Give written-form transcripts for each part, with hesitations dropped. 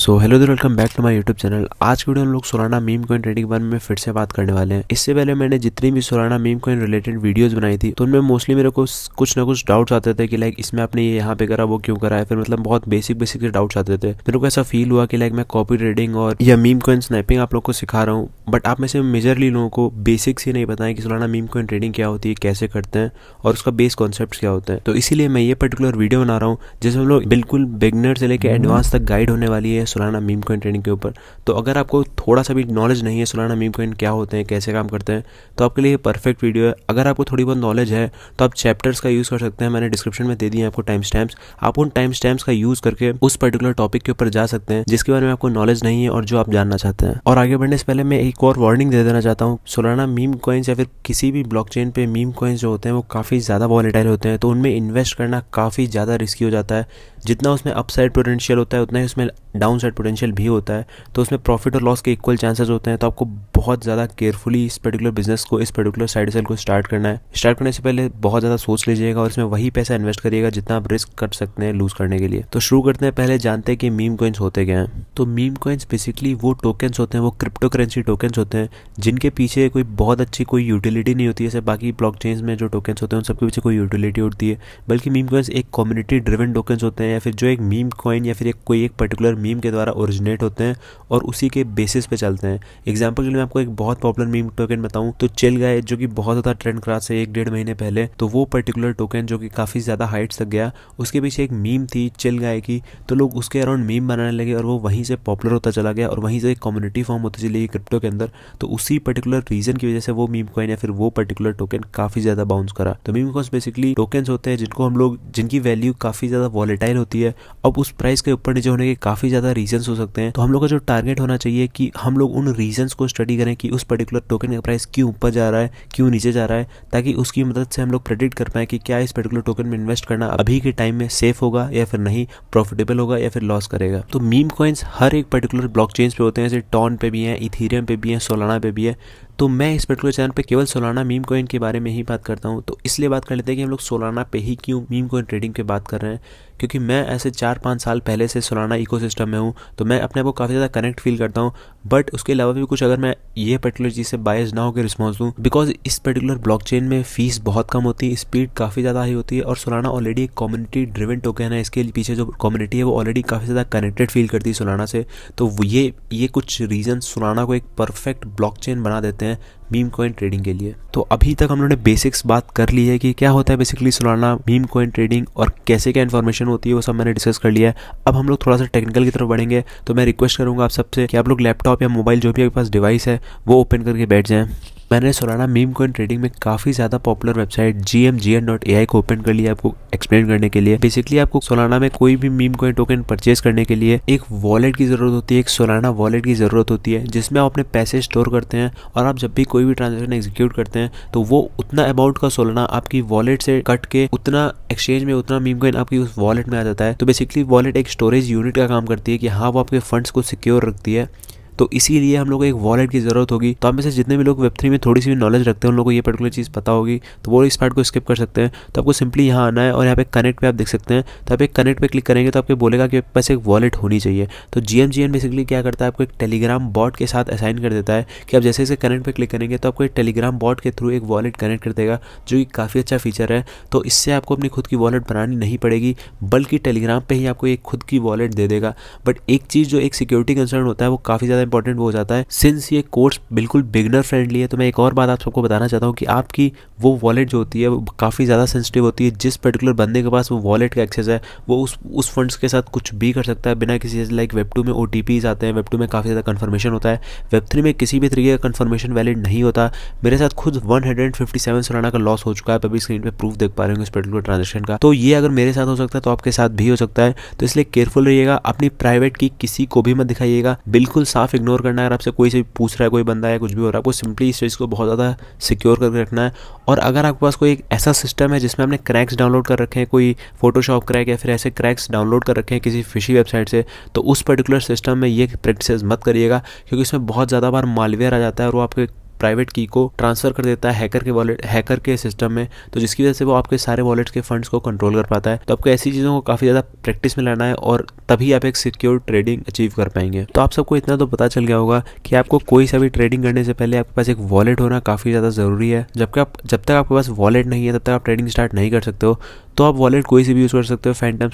सो hello दोस्तों, welcome back to my YouTube channel. आज की वीडियो हम लोग सोलाना मीम कॉइन ट्रेडिंग के बारे में फिर से बात करने वाले हैं। इससे पहले मैंने जितनी भी Solana meme coin related videos बनाई थी तो उनमें मोस्टली मेरे को कुछ ना कुछ डाउट्स आते थे कि लाइक इसमें आपने ये यहाँ पे करा, वो क्यों करा है। फिर मतलब बहुत बेसिक से डाउट्स आते थे। मेरे को ऐसा फील हुआ कि लाइक मैं कॉपी ट्रेडिंग और या मीम कॉइन स्नैपिंग आप लोग को सिखा रहा हूँ, बट आप में से मेजरली लोगों को बेसिक्स ही नहीं पता है कि सोलाना मीम कॉइन ट्रेडिंग क्या होती है, कैसे करते हैं और उसका बेस कॉन्सेप्ट क्या होता है। तो इसीलिए मैं ये पर्टिकुलर वीडियो बना रहा हूँ जिसमें हम लोग बिल्कुल बिगनर से लेकर एडवांस तक गाइड होने वाली है सोलाना मीम कॉइन ट्रेडिंग के ऊपर। तो अगर आपको थोड़ा सा भी नॉलेज नहीं है सोलाना मीम कॉइन क्या होते हैं, कैसे काम करते हैं, तो आपके लिए परफेक्ट वीडियो है। अगर आपको थोड़ी बहुत नॉलेज है तो आप चैप्टर्स का यूज़ कर सकते हैं। मैंने डिस्क्रिप्शन में दे दिए आपको टाइम स्टैम्प्स। आप उन टाइम स्टैम्प्स का यूज़ करके उस पर्टिकुलर टॉपिक के ऊपर जा सकते हैं जिसके बारे में आपको नॉलेज नहीं है और जो आप जानना चाहते हैं। और आगे बढ़ने से पहले मैं एक और वार्निंग दे देना चाहता हूँ। सोलाना मीम कॉइन्स या फिर किसी भी ब्लॉकचेन पे मीम कॉइन्स जो होते हैं वो काफ़ी ज़्यादा वॉलेटाइल होते हैं, तो उनमें इन्वेस्ट करना काफ़ी ज़्यादा रिस्की हो जाता है। जितना उसमें अपसाइड पोटेंशियल होता है उतना ही उसमें डाउन साइड पोटेंशियल भी होता है। तो उसमें प्रॉफिट और लॉस के इक्वल चांसेस होते हैं। तो आपको बहुत ज़्यादा केयरफुली इस पर्टिकुलर बिजनेस को, इस पर्टिकुलर साइड सेल को स्टार्ट करना है। स्टार्ट करने से पहले बहुत ज़्यादा सोच लीजिएगा और इसमें वही पैसा इन्वेस्ट करिएगा जितना आप रिस्क कर सकते हैं लूज़ करने के लिए। तो शुरू करते हैं। पहले जानते हैं कि मीम कॉइन्स होते क्या हैं। तो मीम कॉइन्स बेसिकली वो टोकन्स होते हैं, वो क्रिप्टो करेंसी टोकन्स होते हैं जिनके पीछे कोई बहुत अच्छी कोई यूटिलिटी नहीं होती है। जैसे बाकी ब्लॉकचेन्स में जो टोकन्स होते हैं उन सबके पीछे कोई यूटिलिटी होती है, बल्कि मीम कॉइन्स एक कम्युनिटी ड्रिवन टोकन्स होते हैं, या फिर जो एक मीम कॉइन या फिर कोई एक पर्टिकुलर मीम के द्वारा ओरिजिनेट होते हैं और उसी के बेसिस पे चलते हैं। एग्जांपल के लिए मैं आपको एक बहुत पॉपुलर मीम टोकन बताऊं तो चिल गाय, जो कि बहुत ज़्यादा ट्रेंड करा से 1-1.5 महीने पहले। तो वो पर्टिकुलर टोकन जो कि काफ़ी ज़्यादा हाइट्स तक गया, उसके पीछे एक मीम थी चिल गाय की। तो लोग उसके अराउंड मीम बनाने लगे और वो वहीं से पॉपुलर होता चला गया और वहीं से एक कम्युनिटी फॉर्म होती चली गई क्रिप्टो के अंदर। तो उसी पर्टिकुलर रीजन की वजह से वो मीम कॉइन या फिर वो पर्टिकुलर टोकन काफ़ी ज़्यादा बाउंस करा। तो मीम कॉइन्स बेसिकली टोकन्स होते हैं जिनको हम लोग, जिनकी वैल्यू काफ़ी ज़्यादा वॉलेटाइल होती है। अब उस प्राइस के ऊपर नीचे होने के काफ़ी ज़्यादा रीजंस हो सकते हैं। तो हम लोग का जो टारगेट होना चाहिए कि हम लोग उन रीजंस को स्टडी करें कि उस पर्टिकुलर टोकन का प्राइस क्यों ऊपर जा रहा है, क्यों नीचे जा रहा है, ताकि उसकी मदद से हम लोग प्रेडिक्ट कर पाएँ कि क्या इस पर्टिकुलर टोकन में इन्वेस्ट करना अभी के टाइम में सेफ होगा या फिर नहीं, प्रॉफिटेबल होगा या फिर लॉस करेगा। तो मीम कॉइन्स हर एक पर्टिकुलर ब्लॉकचेन्स पे होते हैं, जैसे टॉन पे भी हैं, इथेरियम पे भी हैं, सोलाना पे भी है। तो मैं इस पर्टिकुलर चैनल पे केवल सोलाना मीम कॉइन के बारे में ही बात करता हूँ। तो इसलिए बात कर लेते हैं कि हम लोग सोलाना पे ही क्यों मीम कॉइन ट्रेडिंग पे बात कर रहे हैं, क्योंकि मैं ऐसे 4-5 साल पहले से सोलाना इकोसिस्टम में हूँ। तो मैं अपने आप को काफ़ी ज़्यादा कनेक्ट फील करता हूँ। बट उसके अलावा भी कुछ अगर मैं ये पर्टिकुलर चीज़ से बायस ना होकर रिस्पॉन्स दूँ, बिकॉज इस पर्टिकुलर ब्लॉकचेन में फीस बहुत कम होती है, स्पीड काफ़ी ज़्यादा हाई होती है और सोलाना ऑलरेडी एक कम्युनिटी ड्रिवन टोकन है। इसके पीछे जो कम्युनिटी है वो ऑलरेडी काफ़ी ज़्यादा कनेक्टेड फील करती है सोलाना से। तो ये कुछ रीजन सोलाना को एक परफेक्ट ब्लॉकचेन बना देते हैं मीम कॉइन ट्रेडिंग के लिए। तो अभी तक हम लोगों ने बेसिक्स बात कर ली है कि क्या होता है basically Solana meme coin trading और कैसे क्या इन्फॉर्मेशन होती है, वो सब मैंने डिस्कस कर लिया है। अब हम लोग थोड़ा सा टेक्निकल की तरफ बढ़ेंगे। तो मैं रिक्वेस्ट करूंगा आप सबसे कि आप लोग लैपटॉप या मोबाइल जो भी आपके पास डिवाइस है वो ओपन करके बैठ जाएं। मैंने सोलाना मीम कॉइन ट्रेडिंग में काफ़ी ज़्यादा पॉपुलर वेबसाइट gmgn.ai को ओपन कर लिया आपको एक्सप्लेन करने के लिए। बेसिकली आपको सोलाना में कोई भी मीम कॉइन टोकन परचेज करने के लिए एक वॉलेट की ज़रूरत होती है, एक सोलाना वॉलेट की ज़रूरत होती है जिसमें आप अपने पैसे स्टोर करते हैं और आप जब भी कोई भी ट्रांजेक्शन एग्जीक्यूट करते हैं तो वो उतना अमाउंट का सोलाना आपकी वॉलेट से कट के उतना एक्सचेंज में उतना मीम कॉइन आपकी उस वॉलेट में आ जाता है। तो बेसिकली वॉलेट एक स्टोरेज यूनिट का काम करती है कि हाँ, वो आपके फंड्स को सिक्योर रखती है। तो इसीलिए हम लोग को एक वॉलेट की ज़रूरत होगी। तो आप में से जितने भी लोग वेब3 में थोड़ी सी भी नॉलेज रखते हैं उन लोगों को ये पर्टिकुलर चीज़ पता होगी, तो वो इस पार्ट को स्किप कर सकते हैं। तो आपको सिंपली यहाँ आना है और यहाँ पे कनेक्ट पे आप देख सकते हैं। तो आप एक कनेक्ट पे क्लिक करेंगे तो आपको बोलेगा कि आपके पास एक वॉलेट होनी चाहिए। तो GMGN बेसिकली क्या करता है, आपको एक टेलीग्राम बॉट के साथ असाइन कर देता है कि आप जैसे जैसे कनेक्ट पे क्लिक करेंगे तो आपको एक टेलीग्राम बॉट के थ्रू एक वॉलेट कनेक्ट कर देगा, जो कि काफ़ी अच्छा फीचर है। तो इससे आपको अपनी खुद की वॉलेट बनानी नहीं पड़ेगी, बल्कि टेलीग्राम पे ही आपको एक खुद की वॉलेट दे देगा। बट एक चीज़ जो एक सिक्योरिटी कंसर्न होता है वो काफ़ी ज़्यादा इंपॉर्टेंट हो जाता है। सिंस ये कोर्स बिल्कुल बिगनर फ्रेंडली है तो मैं एक और बात आप सबको बताना चाहता हूँ कि आपकी वो वॉलेट जो होती है वो काफ़ी ज़्यादा सेंसिटिव होती है। जिस पर्टिकुलर बंदे के पास वो वॉलेट का एक्सेस है वो उस फंड्स के साथ कुछ भी कर सकता है बिना किसी, लाइक वेब2 में OTPs आते हैं, वेब2 में काफ़ी ज़्यादा कन्फर्मेशन होता है, वेब3 में किसी भी तरीके का कन्फर्मेशन वैलिड नहीं होता। मेरे साथ खुद 157 सोलाना का लॉस हो चुका है। अभी स्क्रीन पे प्रूफ देख पा रहे होंगे इस पर्टिकुलर ट्रांजेक्शन का। तो ये अगर मेरे साथ हो सकता है तो आपके साथ भी हो सकता है। तो इसलिए केयरफुल रहिएगा, अपनी प्राइवेट की किसी को भी मत दिखाइएगा, बिल्कुल साफ इग्नोर करना है। अगर आपसे कोई से पूछ रहा है, कोई बंदा है, कुछ भी हो रहा है, आपको सिंपली इस चीज़ को बहुत ज़्यादा सिक्योर करके रखना है। और अगर आपके पास कोई एक ऐसा सिस्टम है जिसमें आपने क्रैक्स डाउनलोड कर रखे हैं, कोई फोटोशॉप क्रैक या फिर ऐसे क्रैक्स डाउनलोड कर रखे हैं किसी फिशी वेबसाइट से, तो उस पर्टिकुलर सिस्टम में ये प्रैक्टिसेस मत करिएगा, क्योंकि इसमें बहुत ज़्यादा बार मालवेयर आ जाता है और वो आपके प्राइवेट की को ट्रांसफर कर देता है हैकर के सिस्टम में, तो जिसकी वजह से वो आपके सारे वॉलेट्स के फंड्स को कंट्रोल कर पाता है। तो आपको ऐसी चीज़ों को काफ़ी ज़्यादा प्रैक्टिस में लाना है और तभी आप एक सिक्योर ट्रेडिंग अचीव कर पाएंगे। तो आप सबको इतना तो पता चल गया होगा कि आपको कोई सा भी ट्रेडिंग करने से पहले आपके पास एक वॉलेट होना काफ़ी ज़्यादा ज़रूरी है। जब तक आपके पास वॉलेट नहीं है तब तक आप ट्रेडिंग स्टार्ट नहीं कर सकते हो। तो आप वॉलेट कोई सी भी यूज़ कर सकते हो, फैंटम,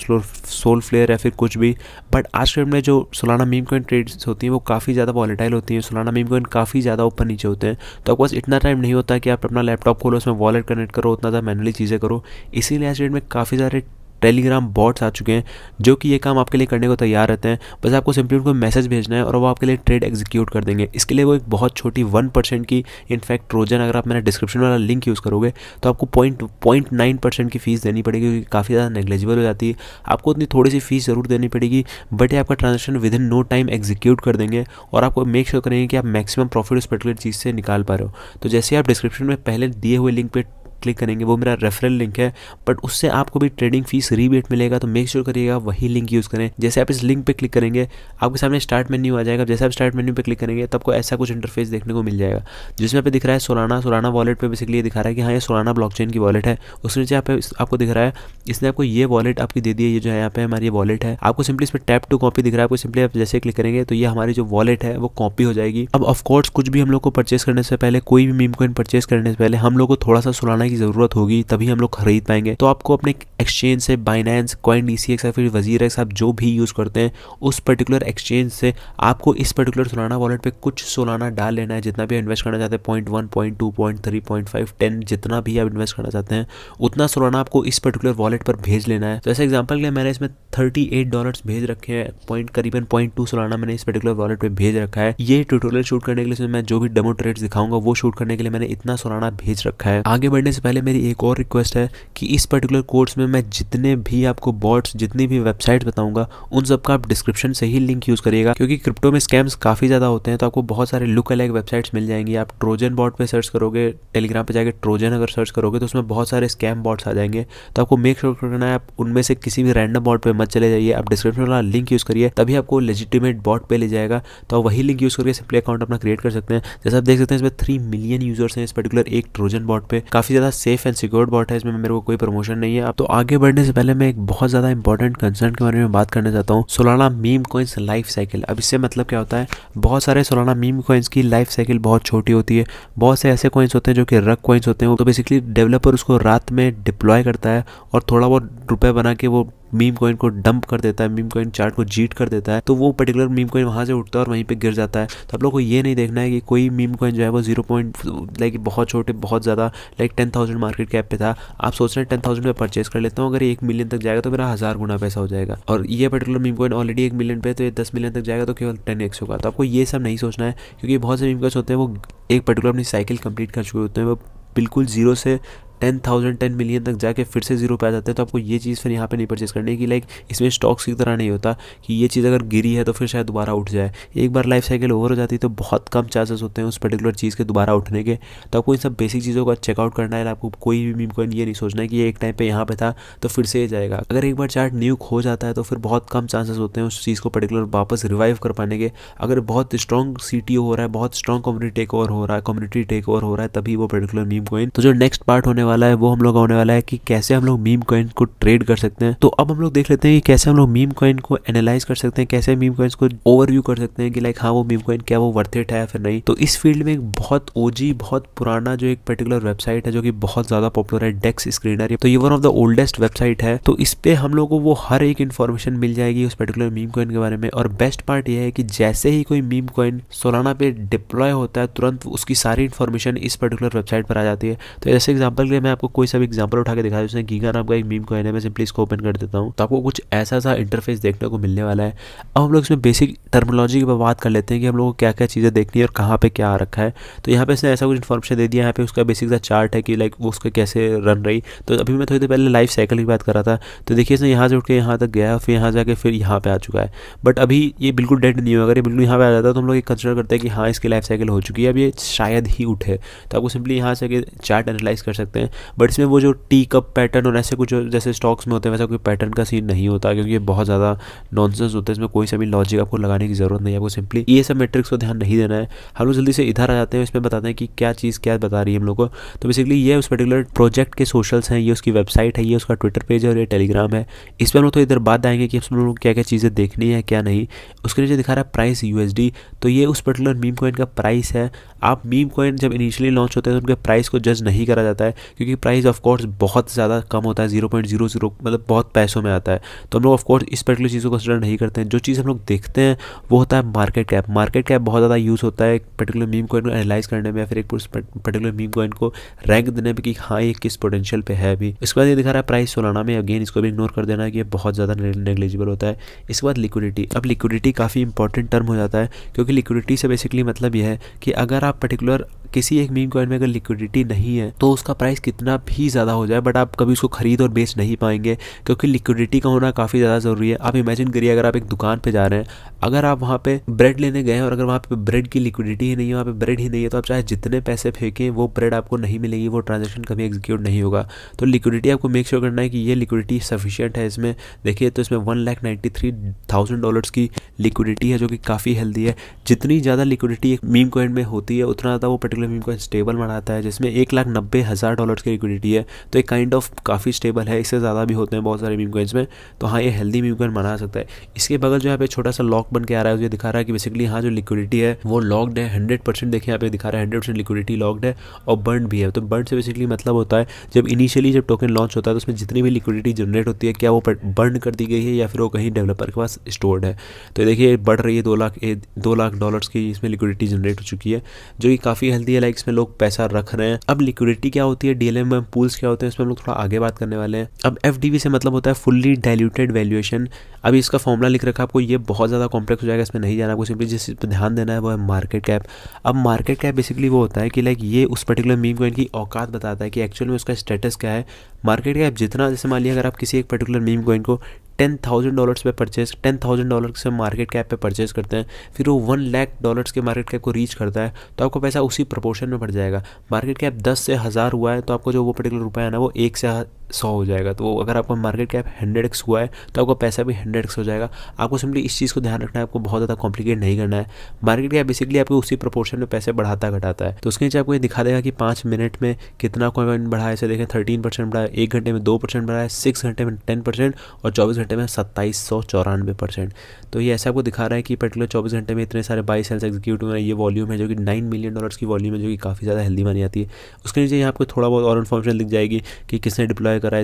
सोलफ्लेयर या फिर कुछ भी। बट आज के टाइम में जो सोलाना मीम कॉइन ट्रेड्स होती हैं वो काफ़ी ज़्यादा वॉलेटाइल होती हैं। सोलाना मीम कॉइन काफ़ी ज़्यादा ऊपर नीचे होते हैं, तो आपके पास इतना टाइम नहीं होता कि आप अपना लैपटॉप खोलो, उसमें वॉलेट कनेक्ट करो, उतना ज़्यादा मैनुअली चीज़ें करो। इसीलिए आज के डेट में काफ़ी सारे टेलीग्राम बॉट्स आ चुके हैं जो कि ये काम आपके लिए करने को तैयार रहते हैं। बस आपको सिंपली उनको मैसेज भेजना है और वो आपके लिए ट्रेड एग्जीक्यूट कर देंगे। इसके लिए वो एक बहुत छोटी 1% की इनफैक्ट ट्रोजन, अगर आप मेरा डिस्क्रिप्शन वाला लिंक यूज़ करोगे तो आपको 0.9% की फ़ीस देनी पड़ेगी, क्योंकि काफ़ी ज़्यादा नेग्लेजिबल हो जाती है। आपको उतनी थोड़ी सी फीस ज़रूर देनी पड़ेगी, बट ये आपका transaction within no time execute कर देंगे और आपको मेक श्योर करेंगे कि आप मैक्सिमम प्रॉफिट उस पर्टिकुलर चीज़ से निकाल पा रहे हो। तो जैसे आप डिस्क्रिप्शन में पहले दिए हुए लिंक पे क्लिक करेंगे, वो मेरा रेफरल लिंक है, बट उससे आपको भी ट्रेडिंग फीस रिबेट मिलेगा। तो मेक श्योर करिएगा वही लिंक यूज़ करें। जैसे आप इस लिंक पे क्लिक करेंगे आपके सामने स्टार्ट मेन्यू आ जाएगा। जैसे आप स्टार्ट मेन्यू पे क्लिक करेंगे तब को ऐसा कुछ इंटरफेस देखने को मिल जाएगा, जिसमें पे दिख रहा है सोलाना वॉलेट पे बेसिकली ये दिखा रहा है कि हाँ ये सोलाना ब्लॉकचेन की वॉलेट है। उसके नीचे आपको दिख रहा है इसने आपको ये वॉलेट आपकी दे दी है, ये जो है यहाँ पे हमारी ये वॉलेट है। आपको सिंपली इस पर टैप टू कॉपी दिख रहा है, आपको सिंपली आप जैसे क्लिक करेंगे तो ये हमारी जो वॉलेट है वो कॉपी हो जाएगी। अब ऑफकोर्स कुछ भी हम लोग को परचेस करने से पहले, कोई भी मीम कॉइन परचेस करने से पहले हम लोग को थोड़ा सा सोलाना की ज़रूरत होगी, तभी हम लोग खरीद पाएंगे। तो आपको अपने एक्सचेंज से बाइनेंस, CoinDCX या फिर वजीरएक्स आप जो भी यूज़ करते हैं उस पर्टिकुलर एक्सचेंज से आपको इस पर्टिकुलर सोलाना वॉलेट पे कुछ सोलाना डाल लेना है। जितना भी इन्वेस्ट करना चाहते हैं 0.1, 0.2, 0.3, 0.5, 10 जितना भी आप इन्वेस्ट करना चाहते हैं उतना सोलाना आपको इस पर्टिकुलर वॉलेट पर भेज लेना है। जैसे एग्जाम्पल के लिए मैंने इसमें $38 भेज रखे हैं, करीबन 0.2 सोलाना मैंने इस पर्टिकुलर वॉलेट पे भेज रखा है। ये ट्यूटोरियल शूट करने के लिए मैं जो भी डेमो ट्रेड्स दिखाऊंगा वो शूट करने के लिए मैंने इतना सोलाना भेज रखा है। आगे बढ़ने से पहले मेरी एक और रिक्वेस्ट है कि इस पर्टिकुलर कोर्स में मैं जितने भी आपको बॉट्स, जितनी भी वेबसाइट बताऊंगा उन सब का आप डिस्क्रिप्शन से ही लिंक यूज़ करिएगा, क्योंकि क्रिप्टो में स्कैम्स काफ़ी ज़्यादा होते हैं। तो आपको बहुत सारे लुक अलग वेबसाइट्स मिल जाएंगी। आप ट्रोजन बॉट पे सर्च करोगे, टेलीग्राम पे जाके ट्रोजन अगर सर्च करोगे तो उसमें बहुत सारे स्कैम बॉट्स आ जाएंगे। तो आपको मेक श्योर करना है आप उनमें से किसी भी रैंडम बॉट पे मत चले जाइए, आप डिस्क्रिप्शन वाला लिंक यूज़ करिए, तभी आपको लेजिटिमेट बॉट पे ले जाएगा। तो आप वही लिंक यूज़ करके सिंपली अकाउंट अपना क्रिएट कर सकते हैं। जैसे आप देख सकते हैं इसमें 3 मिलियन यूजर्स हैं इस पर्टिकुलर एक ट्रोजन बॉट पे। काफ़ी ज़्यादा सेफ एंड सिक्योर्ड बॉट है, इसमें मेरे को कोई प्रमोशन नहीं है। तो आगे बढ़ने से पहले मैं एक बहुत ज़्यादा इंपॉर्टेंट कंसर्न के बारे में बात करना चाहता हूँ, Solana meme coins life cycle. अब इससे मतलब क्या होता है, बहुत सारे सोलाना मीम कॉइन्स की लाइफ साइकिल बहुत छोटी होती है। बहुत से ऐसे कॉइन्स होते हैं जो कि रग कॉइन्स होते हैं, तो बेसिकली डेवलपर उसको रात में डिप्लॉय करता है और थोड़ा बहुत रुपए बना के वो मीम कॉइन को डंप कर देता है, मीम कॉइन चार्ट को जीट कर देता है। तो वो पर्टिकुलर मीम कॉइन वहाँ से उठता है और वहीं पे गिर जाता है। तो आप लोग को ये नहीं देखना है कि कोई मीम कॉइन जो है वो 0. बहुत छोटे, बहुत ज़्यादा 10,000 मार्केट कैप पे था, आप सोच रहे हैं 10,000 पे परचेस कर लेता हूँ, अगर 1 मिलियन तक जाएगा तो मेरा 1000 गुना पैसा हो जाएगा। और ये particular meme coin already 1 million पे, तो ये 10 मिलियन तक जाएगा तो केवल 10x होगा। तो आपको ये सब नहीं सोचना है, क्योंकि बहुत से मीम कॉइन्स होते हैं वो एक पर्टिकुलर अपनी साइकिल कंप्लीट कर चुके होते हैं, वो बिल्कुल 0 से 10 मिलियन तक जाके फिर से 0 पे आ जाते हैं। तो आपको ये चीज़ फिर यहाँ पे नहीं परचेस करनी है कि इसमें स्टॉक्स की तरह नहीं होता कि ये चीज़ अगर गिरी है तो फिर शायद दोबारा उठ जाए। एक बार लाइफ साइकिल ओवर हो जाती है तो बहुत कम चांसेस होते हैं उस पर्टिकुलर चीज़ के दोबारा उठने के। तो आपको इन सब बेसिक चीज़ों का चेकआउट करना है। आपको कोई भी मीम कॉइन ये नहीं सोचना है कि ये एक टाइम पे यहाँ पे था तो फिर से ये जाएगा। अगर एक बार चार्ट न्यूक हो जाता है तो फिर बहुत कम चांसेस होते हैं उस चीज़ को पर्टिकुलर वापस रिवाइव कर पाने के। अगर बहुत स्ट्रॉन्ग CTO हो रहा है, बहुत स्ट्रॉन्ग कम्युनिटी टेक ओवर हो रहा है, तभी वो पर्टिकुलर मीम कॉइन। तो जो नेक्स्ट पार्ट होने वाला है वो हम लोग होने वाला है कि कैसे हम लोग मीम कॉइन को ट्रेड कर सकते हैं। तो अब हम लोग देख लेते हैं कि कैसे हम लोग मीम कॉइन को एनालाइज कर सकते हैं, कैसे मीम कॉइन्स को ओवरव्यू कर सकते हैं कि हाँ वो मीम कॉइन क्या वो वर्थ इट है या फिर नहीं। तो इस फील्ड में एक बहुत OG, बहुत पुराना जो एक पर्टिकुलर वेबसाइट है जो कि बहुत ज्यादा पॉपुलर है, डेक्स स्क्रीनर। तो ये one of the oldest website है। तो इस पे हम लोग को वो हर एक इन्फॉर्मेशन मिल जाएगी उस पर्टिकुलर मीम कॉइन के बारे में। और बेस्ट पार्ट ये है कि जैसे ही कोई मीम कॉइन सोलाना पे डिप्लॉय होता है तुरंत उसकी सारी इन्फॉर्मेशन इस पर्टिकुलर वेबसाइट पर आ जाती है। तो जैसे एग्जाम्पल के लिए मैं आपको कोई सा भी एग्जाम्पल उठा के दिखाया, उसने गीगा नाम का एक मीम कॉइन है, मैं सिंपली इसको ओपन कर देता हूँ तो आपको कुछ ऐसा सा इंटरफेस देखने को मिलने वाला है। अब हम लोग इसमें बेसिक टर्मिनोलॉजी की बात कर लेते हैं कि हम लोग को क्या क्या चीज़ें देखनी है और कहाँ पे क्या आ रखा है। तो यहाँ पे इसने ऐसा कुछ इन्फॉर्मेशन दे दिया, यहाँ पे उसका बेसिक सा चार्ट है कि वो उसका कैसे रन रही। तो अभी मैं थोड़ी देर पहले लाइफ साइकिल की बात कर रहा था, तो देखिए इसने यहाँ से उठ के यहाँ तक गया, फिर यहाँ जाके फिर यहाँ पे आ चुका है। बट अभी ये बिल्कुल डेड नहीं होगा, अगर ये बिल्कुल यहाँ पे आ जाता है तो हम लोग कंसिडर करते हैं कि हाँ इसकी लाइफ साइकिल हो चुकी है, अब ये शायद ही उठे। तो आपको सिंपली यहाँ से चार्ट एनालाइज कर सकते हैं। बट इसमें वो जो टी कप पैटर्न और ऐसे कुछ जैसे स्टॉक्स में होते हैं वैसा कोई पैटर्न का सीन नहीं होता, क्योंकि ये बहुत ज़्यादा नॉनसेंस होता है, इसमें कोई सा भी लॉजिक आपको लगाने घबराने की जरूरत नहीं है। आपको सिंपली ये सब मेट्रिक्स को ध्यान नहीं देना है। हम लोग जल्दी से इधर आ जाते हैं, इसमें बताते हैं कि क्या चीज़ क्या बता रही है हम लोग को। तो बेसिकली ये उस पर्टिकुलर प्रोजेक्ट के सोशल्स हैं, ये उसकी वेबसाइट है, ये उसका ट्विटर पेज है और ये टेलीग्राम है। इस पर हम लोग तो इधर बात आएंगे कि हम लोग क्या क्या चीज़ें देखनी है क्या नहीं। उसके नीचे दिखा रहा है प्राइस USD, तो ये उस पर्टिकुलर मीम कॉइन का प्राइस है। आप मीम कॉइन जब इनिशियली लॉन्च होते हैं तो उनके प्राइस को जज नहीं करा जाता है, क्योंकि प्राइस ऑफ कोर्स बहुत ज़्यादा कम होता है, 0.00 मतलब बहुत पैसों में आता है। तो हम लोग ऑफ कोर्स इस पर्टिकुलर चीज़ को कंसिडर नहीं करते हैं। जो चीज़ हम लोग देखते हैं वो होता है मार्केट कैप। मार्केट कैप बहुत ज़्यादा यूज़ होता है एक पर्टिकुलर मीम कॉइन को एनालाइज करने में, या फिर एक पर्टिकुलर मीम कॉइन को रैंक देने में कि हाँ ये किस पोटेंशियल पे है अभी। इसके बाद ये दिखा रहा है प्राइस सोलाना में, अगेन इसको भी इग्नोर कर देना है कि ये बहुत ज़्यादा नेग्लिजिबल होता है। इसके बाद लिक्विडिटी। अब लिक्विडिटी काफ़ी इंपॉर्टेंट टर्म हो जाता है, क्योंकि लिक्विडिटी से बेसिकली मतलब यह है कि अगर आप पर्टिकुलर किसी एक मीम कॉइन में अगर लिक्विडिटी नहीं है तो उसका प्राइस कितना भी ज़्यादा हो जाए बट आप कभी उसको खरीद और बेच नहीं पाएंगे, क्योंकि लिक्विडिटी का होना काफ़ी ज़्यादा ज़रूरी है। आप इमेजिन करिए अगर आप एक दुकान पे जा रहे हैं, अगर आप वहाँ पे ब्रेड लेने गए हैं और अगर वहाँ पे ब्रेड की लिक्विडिटी ही नहीं है, वहाँ पे ब्रेड ही नहीं है, तो आप चाहे जितने पैसे फेंकें वो ब्रेड आपको नहीं मिलेगी, वो ट्रांजेक्शन कभी एग्जीक्यूट नहीं होगा। तो लिक्विडिटी आपको मेक श्योर करना है कि ये लिक्विडिटी सफिशिएंट है। इसमें देखिए तो इसमें $1,93,000 की लिक्विडिटी है, जो कि काफ़ी हेल्दी है। जितनी ज़्यादा लिक्विडिटी एक मीम कॉइन में होती है उतना ज़्यादा वो पर्टिकुलर मीम कॉइन स्टेबल बनाता है, जिसमें $1,90,000 की लिक्विडिटी है। तो एक काइंड ऑफ काफ़ी स्टेबल है, इससे ज़्यादा भी होते हैं बहुत सारे मीम कॉइन्स में। तो हाँ ये हेल्दी मीम कॉइन माना सकता है। इसके बगल जो यहाँ पे छोटा सा लॉक बन के आ रहा है, ये दिखा रहा है कि बेसिकली हाँ जो लिक्विडिटी है वो लॉक्ड है 100%। देखिए यहाँ पे दिखा रहा है 100% लिक्विडिटी लॉक्ड है और बर्न भी है। तो बर्न से बेसिकली मतलब होता है जब इनिशियली जब टोकन लॉन्च होता है तो उसमें जितनी भी लिक्विडिटी जनरेट होती है क्या वो बर्न कर दी गई है या फिर वो कहीं डेवलपर के पास स्टोर्ड है। तो देखिए बढ़ रही है $2 लाख की इसमें लिक्विडिटी जनरेट हो चुकी है, जो कि काफ़ी हेल्दी है। लाइक इसमें लोग पैसा रख रहे हैं। अब लिक्विडिटी क्या होती है, DLM पूल्स क्या होते हैं, इसमें हम लोग थोड़ा आगे बात करने वाले हैं। अब FDV से मतलब होता है फुल्ली डाइल्यूटेड वैल्यूएशन। अभी इसका फॉर्मूला लिख रखा है आपको, ये बहुत ज़्यादा कॉम्प्लेक्स हो जाएगा, इसमें नहीं जाना। आपको सिंपली जिस पर ध्यान देना है वो है मार्केट कैप। अब मार्केट कैप बेसिकली वो होता है कि लाइक ये उस पर्टिकुलर मीम कॉइन की औकात बताता है कि एक्चुअल में उसका स्टेटस क्या है। मार्केट कैप जितना, जैसे मान लिया अगर आप किसी एक पर्टिकुलर मीम कॉइन को $10,000 पे परचेज, $10,000 से मार्केट कैप पे परचेज करते हैं, फिर वो $1,00,000 के मार्केट कैप को रीच करता है, तो आपको पैसा उसी प्रोपोर्शन में बढ़ जाएगा। मार्केट कैप 10 से 1000 हुआ है तो आपको जो वो पर्टिकुलर रुपया है ना वो 1 से 100 हो जाएगा। तो अगर आपका मार्केट कैप 100x हुआ है तो आपका पैसा भी 100x हो जाएगा। आपको सिंपली इस चीज़ को ध्यान रखना है, आपको बहुत ज़्यादा कॉम्प्लिकेट नहीं करना है। मार्केट कैप बेसिकली आपको उसी प्रोपोर्शन में पैसे बढ़ाता घटाता है। तो उसके नीचे आपको ये दिखा देगा कि 5 मिनट में कितना कॉइन बढ़ा है। ऐसे देखें 13% बढ़ा है, 1 घंटे में 2% बढ़ा है, 6 घंटे में 10% और 24 घंटे में 2794%। तो ये ऐसा आपको दिखा रहा है कि पर्टिकुलर 24 घंटे में इतने सारे बाई सेल्स एग्जीक्यूट हुए हैं। ये वॉल्यूम है जो कि $9 मिलियन की वॉल्यूम है, जो कि काफ़ी ज़्यादा हेल्दी मानी जाती है। उसके नीचे यहाँ आपको थोड़ा बहुत और इन्फॉर्मेशन दिख जाएगी कि किसने डिप्लॉय करा है,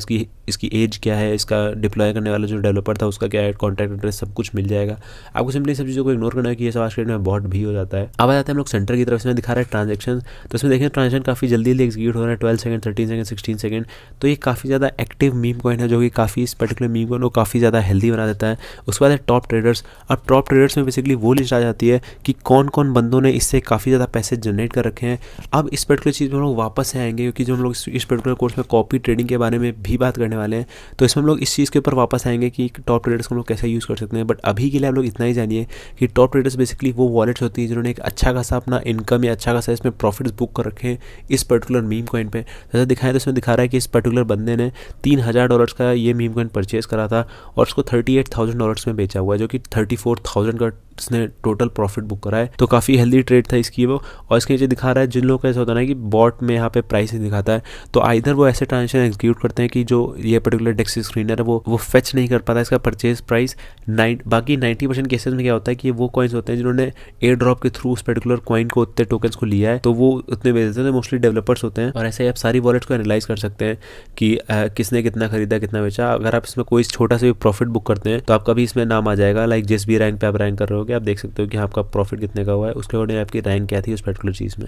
इसकी एज क्या है, इसका डिप्लॉय करने वाला जो डेवलपर था उसका क्या है, कॉन्टैक्ट एड्रेस, सब कुछ मिल जाएगा। आपको सिंपली सब चीज़ों को इग्नोर करना है कि ये सब आज के डेट में बहुत भी हो जाता है। अब आ जाते हैं हम लोग सेंटर की तरफ। से दिखा रहा है ट्रांजेक्शन। तो इसमें देखें ट्रांजेक्शन काफ़ी जल्दी एग्जीक्यूट हो रहा है, 12 सेकंड, 13 सेकंड, 16 सेकंड। तो ये काफ़ी ज़्यादा एक्टिव मीम कॉइन है, जो कि काफ़ी इस पर्टिकुलर मीम कॉइन को काफ़ी ज़्यादा हेल्दी बना देता है। उसके बाद है टॉप ट्रेडर्स। अब टॉप ट्रेडर्स में बेसिकली वो लिस्ट आ जाती है कि कौन कौन बंदों ने इससे काफ़ी ज़्यादा पैसे जनरेट कर रखे हैं। अब इस पर्टिकुलर चीज़ में हम लोग वापस से आएंगे, क्योंकि जो हम लोग इस पर्टिकुलर कोर्स में कॉपी ट्रेडिंग के बारे में भी बात करने वाले हैं, तो इसमें हम लोग इस चीज़ के ऊपर वापस आएंगे कि टॉप ट्रेडर्स को हम लोग कैसे यूज़ कर सकते हैं। बट अभी के लिए आप लोग इतना ही जानिए कि टॉप ट्रेडर्स बेसिकली वो वॉलेट्स होती है जिन्होंने एक अच्छा खासा अपना इनकम या अच्छा खासा इसमें प्रॉफिट्स बुक कर रखे हैं इस पर्टिकुलर मीम कॉइन पे। जैसे दिखाएं तो इसमें दिखा रहा है कि इस पर्टिकुलर बंदे ने $3000 का ये मीम कॉइन परचेज करा था और उसको $38,000 में बेचा हुआ है, जो कि 34,000 का इसने टोटल प्रॉफिट बुक करा है। तो काफ़ी हेल्दी ट्रेड था इसकी वो। और इसके नीचे दिखा रहा है जिन लोगों का ऐसा होता है ना कि बॉट में यहाँ पे प्राइस नहीं दिखाता है, तो आइधर वो ऐसे ट्रांजेक्शन एग्जीक्यूट करते हैं कि जो ये पर्टिकुलर डेक्स स्क्रीनर है वो फेच नहीं कर पाता इसका परचेज प्राइस। बाकी 90% केसेस में क्या होता है कि वो कॉइन्स होते हैं जिन्होंने एयर ड्रॉप के थ्रू उस पर्टिकुलर कॉइन को उतने टोकन्स को लिया है, तो वो उतने बेच देते हैं। मोस्टली डेवलपर्स होते हैं और ऐसे ही आप सारी वॉलेट्स को एनालाइज कर सकते हैं कि किसने कितना खरीदा कितना बेचा। अगर आप इसमें कोई छोटा सा भी प्रॉफिट बुक करते हैं तो आपका भी इसमें नाम आ जाएगा। लाइक जिस भी रैंक पे आप रैंक कर रहे हो आप देख सकते हो कि आपका प्रॉफिट कितने का हुआ है, उसके अकॉर्डिंग आपकी रैंक क्या थी उस पर्टिकुलर चीज़ में।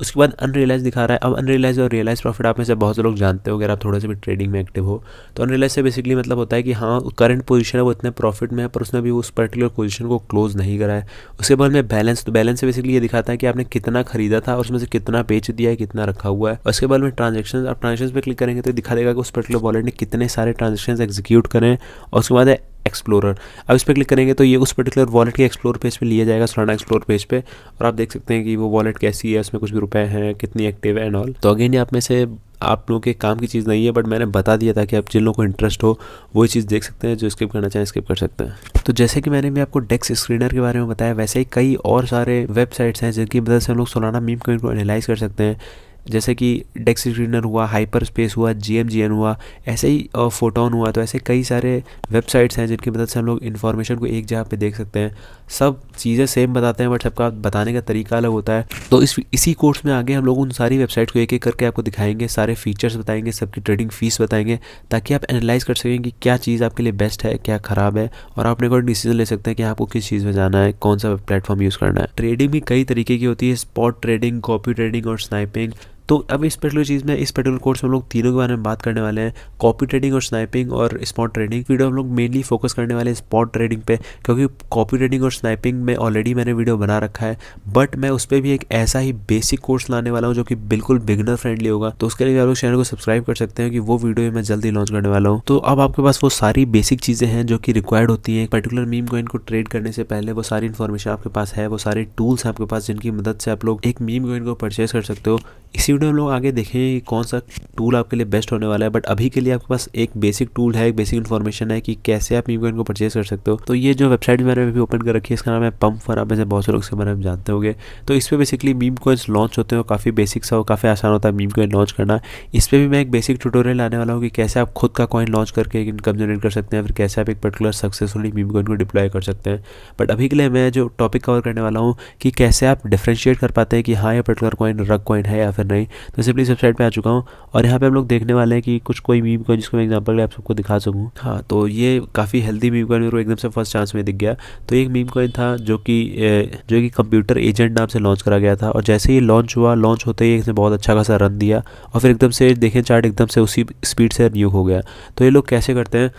उसके बाद अनरियलाइज दिखा रहा है। अब अनरियलाइज और रियलाइज प्रॉफिट आप में से बहुत से लोग जानते हो अगर आप थोड़े से भी ट्रेडिंग में एक्टिव हो। तो अनरियलाइज से बेसिकली मतलब होता है कि हाँ करंट पोजीशन है वो इतने प्रॉफिट में है पर उसने भी उस पर्टिकुलर पोजीशन को क्लोज नहीं करा है। उसके बाद में बैलेंस। तो बैलेंस से बेसिकली ये दिखाता है कि आपने कितना खरीदा था और उसमें से कितना बेच दिया है, कितना रखा हुआ है। उसके बाद में ट्रांजेक्शन। आप ट्रांजेक्शन पे क्लिक करेंगे तो दिखा देगा कि उस पर्टिकुलर वॉलेट ने कितने सारे ट्रांजेक्शन एग्जीक्यूट करें। और उसके बाद है एक्सप्लोरर। अब इस पर क्लिक करेंगे तो ये उस पर्टिकुलर वॉलेट के एक्सप्लोर पेज पे लिया जाएगा, सोलाना एक्सप्लोर पेज पे, और आप देख सकते हैं कि वो वॉलेट कैसी है, उसमें कुछ भी रुपए हैं, कितनी एक्टिव है एंड ऑल। तो अगेन ये आप में से आप लोगों के काम की चीज़ नहीं है, बट मैंने बता दिया था कि आप जिन लोगों को इंटरेस्ट हो वो चीज़ देख सकते हैं, जो स्किप करना चाहें स्किप कर सकते हैं। तो जैसे कि मैंने भी आपको डेक्स स्क्रीनर के बारे में बताया, वैसे ही कई और सारे वेबसाइट्स हैं जिनकी मदद से हम लोग सोलाना मीम कॉइन को एनालाइज कर सकते हैं, जैसे कि डेक्स स्क्रीनर हुआ, हाइपर स्पेस हुआ, GMGN हुआ, ऐसे ही फोटोन हुआ। तो ऐसे कई सारे वेबसाइट्स हैं जिनकी मदद से हम लोग इन्फॉर्मेशन को एक जगह पे देख सकते हैं। सब चीज़ें सेम बताते हैं बट सबका बताने का तरीका अलग होता है। तो इसी कोर्स में आगे हम लोग उन सारी वेबसाइट्स को एक एक करके आपको दिखाएंगे, सारे फीचर्स बताएंगे, सबकी ट्रेडिंग फीस बताएंगे, ताकि आप एनालाइज कर सकें कि क्या चीज़ आपके लिए बेस्ट है, क्या ख़राब है, और आप अपने को डिसीजन ले सकते हैं कि आपको किस चीज़ में जाना है, कौन सा प्लेटफॉर्म यूज़ करना है। ट्रेडिंग भी कई तरीके की होती है, स्पॉट ट्रेडिंग, कॉपी ट्रेडिंग और स्नाइपिंग। तो अब इस पर्टिकुलर चीज़ में, इस पर्टिकुलर कोर्स में हम लोग तीनों के बारे में बात करने वाले हैं, कॉपी ट्रेडिंग और स्नाइपिंग और स्पॉट ट्रेडिंग। वीडियो हम लोग मेनली फोकस करने वाले हैं स्पॉट ट्रेडिंग पे, क्योंकि कॉपी ट्रेडिंग और स्नाइपिंग में ऑलरेडी मैंने वीडियो बना रखा है, बट मैं उस पर भी एक ऐसा ही बेसिक कोर्स लाने वाला हूँ जो कि बिल्कुल बिगिनर फ्रेंडली होगा। तो उसके लिए आप लोग चैनल को सब्सक्राइब कर सकते हैं कि वो वीडियो मैं जल्दी लॉन्च करने वाला हूँ। तो अब आपके पास वो सारी बेसिक चीज़ें हैं जो कि रिक्वायर्ड होती हैं पर्टिकुलर मीम कॉइन को ट्रेड करने से पहले। वो सारी इन्फॉर्मेशन आपके पास है, वो सारे टूल्स हैं आपके पास जिनकी मदद से आप लोग एक मीम कॉइन को परचेज कर सकते हो। इसी वीडियो में हम लोग आगे देखें कौन सा टूल आपके लिए बेस्ट होने वाला है, बट अभी के लिए आपके पास एक बेसिक टूल है, एक बेसिक इन्फॉर्मेशन है कि कैसे आप मीम कॉइन को परचेज कर सकते हो। तो ये जो वेबसाइट मैंने अभी ओपन कर रखी है इसका नाम है पंप फॉर, आप में से बहुत से लोग इसके बारे में जानते होंगे। तो इस पर बेसिकली मीम कॉइन्स लॉन्च होते हैं और काफ़ी बेसिक सा, काफ़ी आसान होता है मीम कॉइन लॉन्च करना। इस पर भी मैं एक बेसिक ट्यूटोरियल लाने वाला हूँ कि कैसे आप खुद का कॉइन लॉन्च करके इनकम जनरेट कर सकते हैं, फिर कैसे आप एक पर्टिकुलर सक्सेसफुली मीम कॉइन को डिप्लॉय कर सकते हैं। बट अभी के लिए मैं जो टॉपिक कवर करने वाला हूँ कि कैसे आप डिफ्रेंशिएट कर पाते हैं कि हाँ ये पर्टिकुलर कॉइन रग कॉइन है या फिर नहीं। तो सिंपली इस वेबसाइट पे आ चुका हूँ और यहाँ पे हम लोग देखने वाले हैं कि कुछ कोई मीम कॉइन जिसको मैं एग्जांपल आप सबको दिखा सकूँ। हाँ, तो ये काफ़ी हेल्दी मीम कॉइन मेरे को एकदम से फर्स्ट चांस में दिख गया। तो एक मीम कॉइन था जो कि कंप्यूटर एजेंट नाम से लॉन्च करा गया था, और जैसे ही लॉन्च हुआ, लॉन्च होते ही इसने बहुत अच्छा खासा रन दिया और फिर एकदम से देखें चार्ट एकदम से उसी स्पीड से न्यू हो गया। तो ये लोग कैसे करते हैं,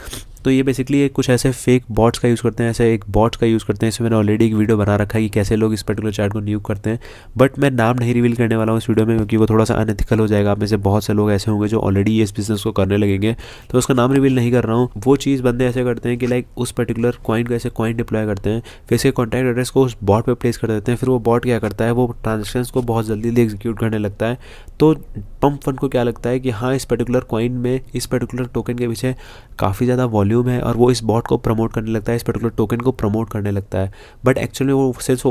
तो ये बेसिकली कुछ ऐसे फेक बॉट्स का यूज़ करते हैं, ऐसे एक बॉट्स का यूज़ करते हैं। इसमें मैंने ऑलरेडी एक वीडियो बना रखा है कि कैसे लोग इस पर्टिकुलर चार्ट को न्यू करते हैं, बट मैं नाम नहीं रिवील करने वाला हूँ इस वीडियो में क्योंकि वो थोड़ा सा अनएथिकल हो जाएगा। आप में से बहुत से लोग ऐसे होंगे जो ऑलरेडी इस बिज़नेस को करने लगेंगे, तो उसका नाम रिवील नहीं कर रहा हूँ। वो चीज़ बंदे ऐसे करते हैं कि लाइक उस पर्टिकुलर कॉइन को ऐसे कॉइन डिप्लॉय करते हैं, फिर इसके कॉन्टैक्ट एड्रेस को उस बॉट पर प्लेस कर देते हैं, फिर वो बॉट क्या करता है, वो ट्रांजेक्शन्स को बहुत जल्दी एग्जीक्यूट करने लगता है। तो पंप फंड को क्या लगता है कि हाँ इस पर्टिकुलर कॉइन में, इस पर्टिकुलर टोकन के पीछे काफ़ी ज़्यादा वॉल्यूम है, और वो इस बॉट को प्रमोट करने लगता है, इस पर्टिकुलर टोकन को प्रमोट करने लगता है। बट एक्चुअली वो सिंस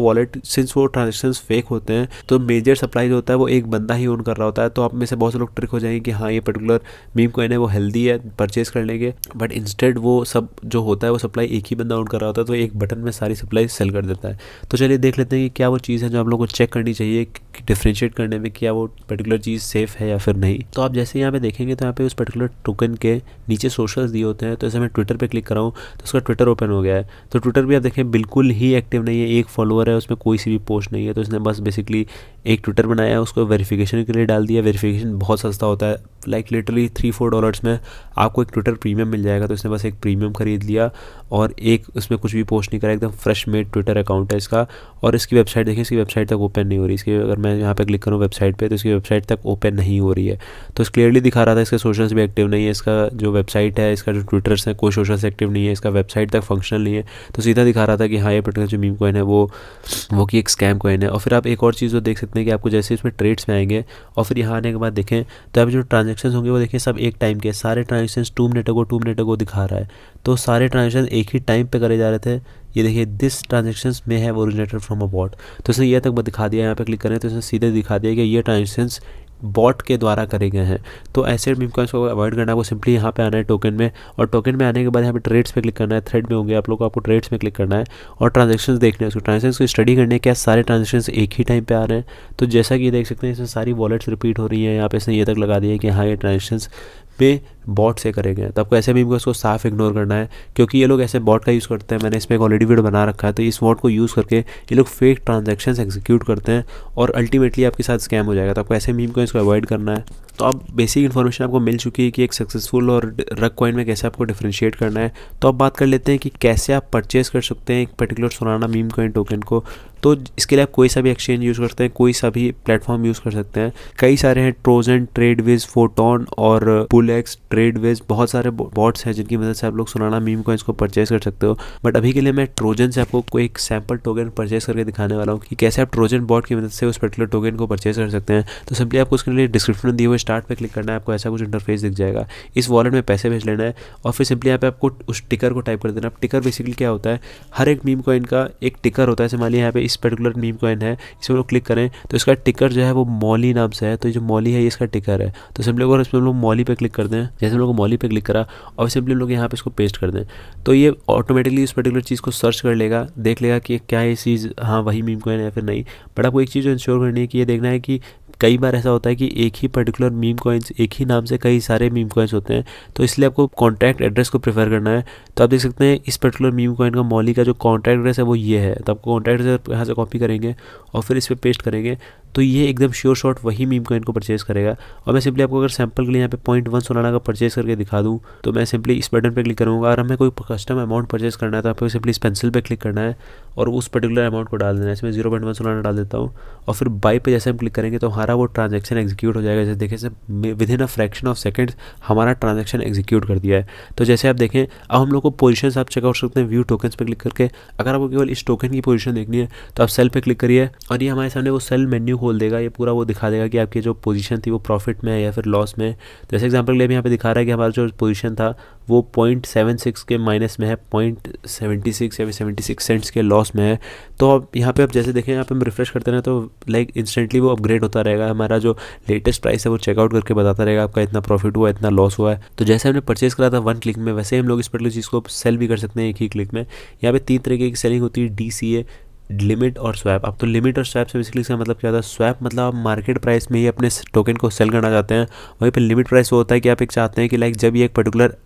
वो ट्रांजेक्शन्स फेक होते हैं, तो मेजर सप्लाई होता है वो एक बंदा ही ओन कर रहा होता है। तो आप में से बहुत से लोग ट्रिक हो जाएंगे कि हाँ ये पर्टिकुलर मीम कॉइन है वो हेल्दी है, परचेज कर लेंगे, बट इंस्टेड वो सब जो होता है वो सप्लाई एक ही बंदा ओन कर रहा होता है, तो एक बटन में सारी सप्लाई सेल कर देता है। तो चलिए देख लेते हैं कि क्या वो चीज़ है जो आप लोगों को चेक करनी चाहिए डिफ्रेंशिएट करने में, क्या वो पर्टिकुलर चीज़ सेफ है या फिर नहीं। तो आप जैसे यहाँ पे देखेंगे तो यहाँ पे उस पर्टिकुलर टोकन के नीचे सोशल्स दिए होते हैं। तो जैसे मैं ट्विटर पे क्लिक कर रहा हूँ तो उसका ट्विटर ओपन हो गया है। तो ट्विटर भी आप देखें बिल्कुल ही एक्टिव नहीं है, एक फॉलोअर है, उसमें कोई सी भी पोस्ट नहीं है। तो इसने बस बेसिकली एक ट्विटर बनाया है, उसको वेरिफिकेशन के लिए डाल दिया। वेरिफिकेशन बहुत सस्ता होता है, लाइक लिटरली $3-4 में आपको एक ट्विटर प्रीमियम मिल जाएगा। तो इसने बस एक प्रीमियम खरीद लिया और एक उसमें कुछ भी पोस्ट नहीं करा, एकदम फ्रेश मेड ट्विटर अकाउंट है इसका। और इसकी वेबसाइट देखिए, इसकी वेबसाइट तक ओपन नहीं हो रही। इसकी अगर मैं यहाँ पे क्लिक करूँ वेबसाइट पे तो इसकी वेबसाइट तक ओपन नहीं हो रही है। तो इस क्लियरली दिखा रहा था इसके सोशल्स भी एक्टिव नहीं है, इसका जो वेबसाइट है, इसका जो ट्विटर्स है, कोई सोशल्स एक्टिव नहीं है, इसका वेबसाइट तक फंक्शनल नहीं है। तो सीधा दिखा रहा था कि हाँ ये पर्टिकुलर जो मीम कॉइन है वो कि एक स्कैम कॉइन है। और फिर आप एक और चीज़ जो देख सकते हैं कि आपको जैसे इसमें ट्रेड्स में आएंगे और फिर यहाँ आने के बाद देखें तो आप जो ट्रांजेक्शन होंगे वो देखें सब एक टाइम के, सारे ट्रांजेक्शन 2 मिनट को दिखा रहा है। तो सारे ट्रांजेक्शन एक ही टाइम पे करे जा रहे थे। ये देखिए दिस ट्रांजेक्शन्स में है ओरिजिनेटेड फ्रॉम अ बॉट। तो इसने ये तक दिखा दिया, यहाँ पे क्लिक करें तो इसने सीधे दिखा दिया कि ये ट्रांजेक्शन्स बॉट के द्वारा करे गए हैं। तो ऐसे मीम कॉइन्स को अवॉइड करना है, आपको सिंपली यहाँ पे आना है टोकन में, और टोकन में आने के बाद यहाँ पे ट्रेड्स पे क्लिक करना है। थ्रेड में होंगे आप लोग को, आपको ट्रेड्स में क्लिक करना है और ट्रांजेक्शन्स देखने हैं। उसको ट्रांजेक्शन्स को स्टडी करने हैं, क्या सारे ट्रांजेक्शन्स एक ही टाइम पे आ रहे हैं। तो जैसा कि देख सकते हैं इसमें सारी वॉलेट्स रिपीट हो रही है। यहाँ पे इसने ये तक लगा दिया कि हाँ ये ट्रांजेक्शन्स पे बॉट से करे गए। तो आपको ऐसे मीम को इसको साफ इग्नोर करना है, क्योंकि ये लोग ऐसे बॉट का यूज़ करते हैं। मैंने इसमें एक ऑलरेडी वीडियो बना रखा है। तो इस बॉट को यूज़ करके ये लोग फेक ट्रांजैक्शंस एग्जीक्यूट करते हैं और अल्टीमेटली आपके साथ स्कैम हो जाएगा। तो आपको ऐसे मीम को इसको अवॉइड करना है। तो अब बेसिक इन्फॉर्मेशन आपको मिल चुकी है कि एक सक्सेसफुल और रग कॉइन में कैसे आपको डिफरेंशिएट करना है। तो अब बात कर लेते हैं कि कैसे आप परचेज कर सकते हैं एक particular Solana meme coin token को। तो इसके लिए आप कोई सा भी एक्सचेंज यूज़ करते हैं, कोई सा भी प्लेटफॉर्म यूज़ कर सकते हैं। कई सारे हैं, ट्रोजन, ट्रेडविज, फोटोन और बुलेक्स, ट्रेडविज, बहुत सारे बॉट्स हैं जिनकी मदद से आप लोग सोलाना मीम कॉइन्स को परचेस कर सकते हो। बट अभी के लिए मैं ट्रोजन से आपको कोई एक सैम्पल टोकन परचेस करके दिखाने वाला हूँ कि कैसे आप ट्रोजन बॉट की मदद से उस पर्टिकुलर टोकन को परचेस कर सकते हैं। तो सिंपली आपको उसके लिए डिस्क्रिप्शन में दिए हुए स्टार्ट पे क्लिक करना है, आपको ऐसा कुछ इंटरफेस दिख जाएगा। इस वॉलेट में पैसे भेज लेना है और फिर सिंपली यहाँ पे आपको उस टिकर को टाइप कर देना। टिकर बेसिकली क्या होता है, हर एक मीम कॉइन का एक टिकर होता है। जैसे मान लिया यहाँ पे इस पर्टिकुलर मीम कॉइन है, इसमें लोग क्लिक करें तो इसका टिकर जो है वो मॉली नाम से है। तो ये जो मॉली है ये इसका टिकर है। तो सिंपली अगर इसमें हम लोग मॉली पे क्लिक कर दें, जैसे हम लोग मॉली पे क्लिक करा और सिंपली हम लोग यहाँ पे इसको पेस्ट कर दें, तो ये ऑटोमेटिकली इस पर्टिकुलर चीज़ को सर्च कर लेगा, देख लेगा कि क्या ये चीज़ हाँ वही मीम कॉइन है या फिर नहीं। बट आपको एक चीज़ इंश्योर करनी है कि ये देखना है कि कई बार ऐसा होता है कि एक ही पर्टिकुलर मीम कॉइन्स, एक ही नाम से कई सारे मीम कॉइन्स होते हैं, तो इसलिए आपको कॉन्टैक्ट एड्रेस को प्रेफर करना है। तो आप देख सकते हैं इस पर्टिकुलर मीम कॉइन का मॉली का जो कॉन्टैक्ट एड्रेस है वो ये है। तो आपको कॉन्टैक्ट एड्रेस यहाँ से कॉपी करेंगे और फिर इस पर पेस्ट करेंगे, तो ये एकदम श्योर शॉट वही मीम कॉइन को परचेस करेगा। और मैं सिंपली आपको अगर सैंपल के लिए यहाँ पे 0.1 सोलाना का परचेस करके दिखा दूँ, तो मैं सिंपली इस बटन पे क्लिक करूँगा। अगर हमें कोई कस्टम अमाउंट परचेस करना है तो आपको सिंपली इस पेंसिल पे क्लिक करना है और उस पर्टिकुलर अमाउंट को डाल देना है। इसमें 0.1 सोलाना डाल देता हूँ और फिर बाई पे जैसे हम क्लिक करेंगे तो हमारा वो ट्रांजैक्शन एग्जीक्यूट हो जाएगा। जैसे देखें with in a fraction of seconds हमारा ट्रांजैक्शन एग्जीक्यूट कर दिया है। तो जैसे आप देखें, अब हम लोग को पोजीशंस आप चेकआउट सकते हैं व्यू टोकन्स पे क्लिक करके। अगर आपको केवल इस टोकन की पोजीशन देखनी है तो आप सेल पे क्लिक करिए और ये हमारे सामने वो सेल मेन्यू खोल देगा। ये पूरा वो दिखा देगा कि आपकी जो पोजीशन थी वो प्रॉफिट में है या फिर लॉस में। जैसे एग्जांपल के लिए यहाँ पे दिखा रहा है कि हमारा जो पोजीशन था वो 0.76 के माइनस में है, 0.76 या 76 सेंट्स के लॉस में है। तो अब यहाँ पे आप जैसे देखें, यहाँ पे हम रिफ्रेश करते हैं तो लाइक इंस्टेंटली वो अपग्रेड होता रहेगा। हमारा जो लेटेस्ट प्राइस है वो चेकआउट करके बताता रहेगा आपका इतना प्रॉफिट हुआ, इतना लॉस हुआ है। तो जैसे हमने परचेस करा था 1 क्लिक में, वैसे ही हम लोग इस पर्टिकुलर चीज़ को सेल भी कर सकते हैं एक ही क्लिक में। यहाँ पे 3 तरीके की सेलिंग होती है, DCA, लिमिट और स्वैप। अब तो लिमिट और स्वैप से बेसिकली इसका मतलब क्या होता है, स्वैप मतलब आप मार्केट प्राइस में ही अपने टोकन को सेल करना चाहते हैं। वहीं पे लिमिट प्राइस वो होता है कि आप एक चाहते हैं कि लाइक जब ये एक पर्टिकुलर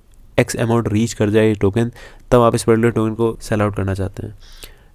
X अमाउंट रीच कर जाए ये टोकन, तब आप इस पर्टिकुलर टोकन को सेल आउट करना चाहते हैं।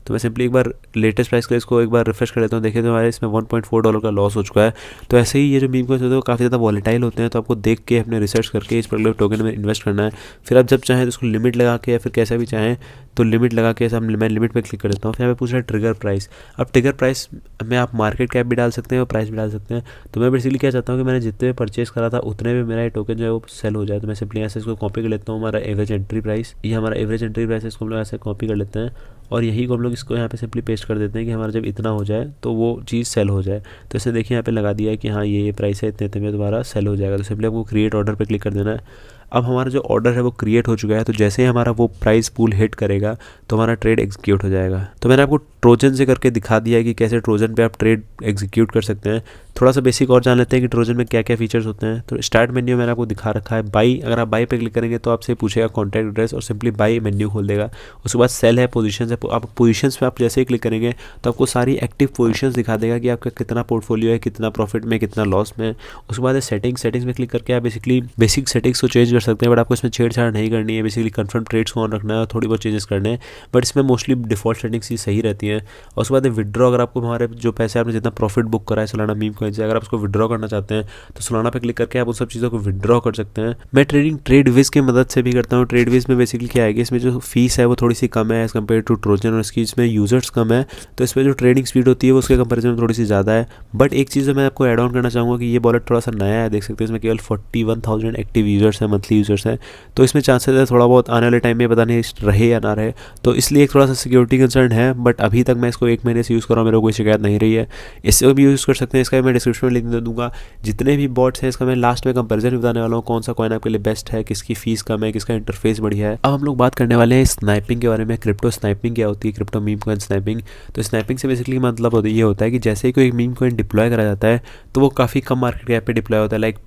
तो मैं सिंपली एक बार लेटेस्ट प्राइस के लिए इसको एक बार रिफ्रेश कर लेता हूँ। देखिए तो हमारे इसमें $1.4 का लॉस हो चुका है। तो ऐसे ही ये जो मीम कॉइन्स होते हैं वो काफ़ी ज़्यादा वॉलेटाइल होते हैं, तो आपको देख के अपने रिसर्च करके इस पर्टिकुलर टोकन में इन्वेस्ट करना है। फिर आप जब चाहें तो उसको लिमिट लगा के या फिर कैसा भी चाहें तो लिमिट लगा के मैं लिमिट पे क्लिक कर देता हूँ। फिर यहाँ पे पूछ रहा है ट्रिगर प्राइस। अब ट्रिगर प्राइस में आप मार्केट कैप भी डाल सकते हैं और प्राइस भी डाल सकते हैं। तो मैं बेसिकली क्या चाहता हूँ कि मैंने जितने परचेस करा था उतने में मेरा ये टोकन जो है वो सेल हो जाए। तो मैं सिंपली ऐसे इसको कॉपी कर लेता हूँ। हमारा एवरेज एंट्री प्राइस, ये हमारा एवरेज एंट्री प्राइस है, इसको हम लोग ऐसे कॉपी कर लेते हैं और यही को हम लोग इसको यहाँ पे सिंपली पेस्ट कर देते हैं कि हमारा जब इतना हो जाए तो वो चीज़ सेल हो जाए। तो इसे देखिए यहाँ पे लगा दिया है कि हाँ ये प्राइस है, इतने में दोबारा सेल हो जाएगा। तो सिंपली आपको क्रिएट ऑर्डर पे क्लिक कर देना है। अब हमारा जो ऑर्डर है वो क्रिएट हो चुका है। तो जैसे ही हमारा वो प्राइस पूल हिट करेगा तो हमारा ट्रेड एग्जीक्यूट हो जाएगा। तो मैंने आपको ट्रोजन से करके दिखा दिया है कि कैसे ट्रोजन पे आप ट्रेड एग्जीक्यूट कर सकते हैं। थोड़ा सा बेसिक और जान लेते हैं कि ट्रोजन में क्या क्या फीचर्स होते हैं। तो स्टार्ट मेन्यू मैंने आपको दिखा रखा है। बाई, अगर आप बाई पे क्लिक करेंगे तो आपसे पूछेगा कॉन्टैक्ट एड्रेस और सिंपली बाई मेन्यू खोल देगा। उसके बाद सेल है, पोजीशंस है। आप पोजीशंस पे आप जैसे ही क्लिक करेंगे तो आपको सारी एक्टिव पोजीशंस दिखा देगा कि आपका कितना पोर्टफोलियो है, कितना प्रॉफिट में, कितना लॉस में। उसके बाद सेटिंग्स में क्लिक करके आप बेसिकली बेसिक सेटिंग्स को चेंज कर सकते हैं, बट आपको इसमें छेड़छाड़ नहीं करनी है। बेसिकली कंफर्म ट्रेड्स को ऑन रखना है और थोड़ी बहुत चेंजेस करने हैं, बट इसमें मोस्टली डिफॉल्ट सेटिंग्स ही सही रहती हैं। और उसके बाद विड्रॉ, अगर आपको हमारे जो पैसे आपने जितना प्रॉफिट बुक करा है सोलाना मीम कॉइन से, अगर आप उसको विड्रॉ करना चाहते हैं तो सोलाना पे क्लिक करके आप उन सब चीज़ों को विड्रॉ कर सकते हैं। मैं ट्रेडिंग ट्रेडविज की मदद से भी करता हूँ। ट्रेडविज में बेसिकली क्या है कि इसमें जो फीस है वो थोड़ी सी कम है एज़ कम्पेयर टू ट्रोजन, और इसकी इसमें यूजर्स कम है, तो इसमें जो ट्रेडिंग स्पीड होती है वो उसके कंपेरिजन में थोड़ी सी ज़्यादा है। बट एक चीज़ मैं आपको ऐड ऑन करना चाहूँगा कि ये वॉलेट थोड़ा सा नया है। देख सकते हैं इसमें केवल 41,000 एक्टिव यूजर्स हैं, मंथली यूजर्स हैं। तो इसमें चांसेस है थोड़ा बहुत आने वाले टाइम में पता नहीं रहे या ना रहे, तो इसलिए एक थोड़ा सा सिक्योरिटी कंसर्न है। बट अभी तक मैं इसको 1 महीने से यूज़ कर रहा हूँ, मेरे को कोई शिकायत नहीं रही है। इससे भी यूज़ कर सकते हैं। इसका मैं डिस्क्रिप्शन में लिंक दे दूँगा। जितने भी बॉट्स हैं इसका मैं लास्ट में कंपैरिजन भी बताने वाला हूँ, कौन सा कॉइन आपके लिए बेस्ट है, किसकी फीस कम है, किसका इंटरफेस बढ़िया है। अब हम लोग बात करने वाले हैं स्नाइपिंग के बारे में। क्रिप्टो स्नाइपिंग क्या होती है, क्रिप्टो मीम कॉइन स्नाइपिंग। तो स्नाइपिंग से बेसिकली मतलब ये होता है कि जैसे ही कोई मीम कॉइन डिप्लॉय करा जाता है तो वो काफ़ी कम मार्केट कैप पे डिप्लॉय होता है, लाइक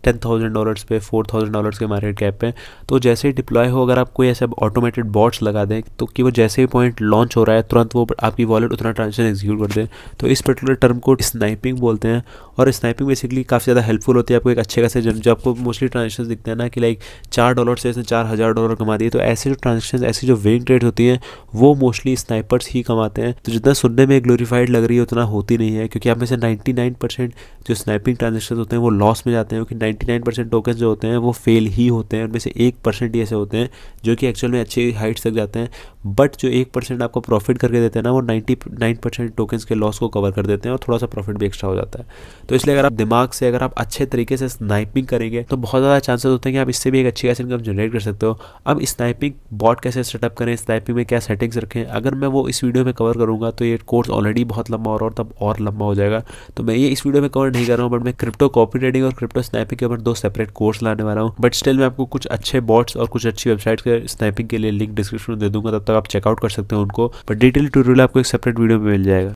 $10,000 पे, $4,000 के मार्केट कैप पे। तो जैसे ही डिप्लॉय हो, अगर आप कोई ऐसे ऑटोमेटेड बॉट्स लगा दें तो कि वो जैसे ही पॉइंट लॉन्च हो रहा है तुरंत वो आपकी वॉलेट उतना ट्रांजेक्शन एग्जीक्यूट कर दें, तो इस पर्टिकुलर टर्म को स्नाइपिंग बोलते हैं। और स्नाइपिंग बेसिकली काफ़ी ज़्यादा हेल्पफुल होती है आपको एक अच्छे खासे, जो आपको मोस्टली ट्रांजेक्शन दिखते हैं ना कि लाइक $4 से इसने $4,000 कमा दिए, तो ऐसे जो ट्रांजेक्शन, ऐसी जो विनिंग ट्रेड होती हैं वो मोस्टली स्नाइपर्स ही कमाते हैं। तो जितना सुनने में ग्लोरीफाइड लग रही है उतना होती नहीं है, क्योंकि आप में से 99% जो स्नाइपिंग ट्रांजेक्शन होते हैं वो लॉस में जाते हैं, क्योंकि 99% टोकन जो होते हैं वो फेल ही होते हैं। उनमें से 1% ही ऐसे होते हैं जो कि एक्चुअल में अच्छी हाइट्स तक जाते हैं। बट जो 1% आपको प्रॉफिट करके देते हैं ना, वो 99% टोकन्स के लॉस को कवर कर देते हैं और थोड़ा सा प्रॉफिट भी एक्स्ट्रा हो जाता है। तो इसलिए अगर आप दिमाग से, अगर आप अच्छे तरीके से स्नाइपिंग करेंगे तो बहुत ज़्यादा चांसेस होते हैं कि आप इससे भी एक अच्छी खासी इनकम जनरेट कर सकते हो। अब स्नाइपिंग बॉट कैसे सेटअप करें, स्नाइपिंग में क्या सेटिंग्स रखें, अगर मैं वो इस वीडियो में कवर करूँगा तो ये कोर्स ऑलरेडी बहुत लंबा और तब और लंबा हो जाएगा, तो मैं ये इस वीडियो में कवर नहीं कर रहा हूँ। बट मैं क्रिप्टो कॉपी ट्रेडिंग और क्रिप्टो स्नाइपिंग के ऊपर 2 सेपरेट कोर्स लाने वाला हूँ। बट स्टिल मैं आपको कुछ अच्छे बॉट्स और कुछ अच्छी वेबसाइट्स के स्नाइपिंग के लिए लिंक डिस्क्रिप्शन में दे दूंगा, तब तक आप चेकआउट कर सकते हो उनको। बट डिटेल ट्यूटोरियल आपको एक सेपरेट वीडियो में मिल जाएगा।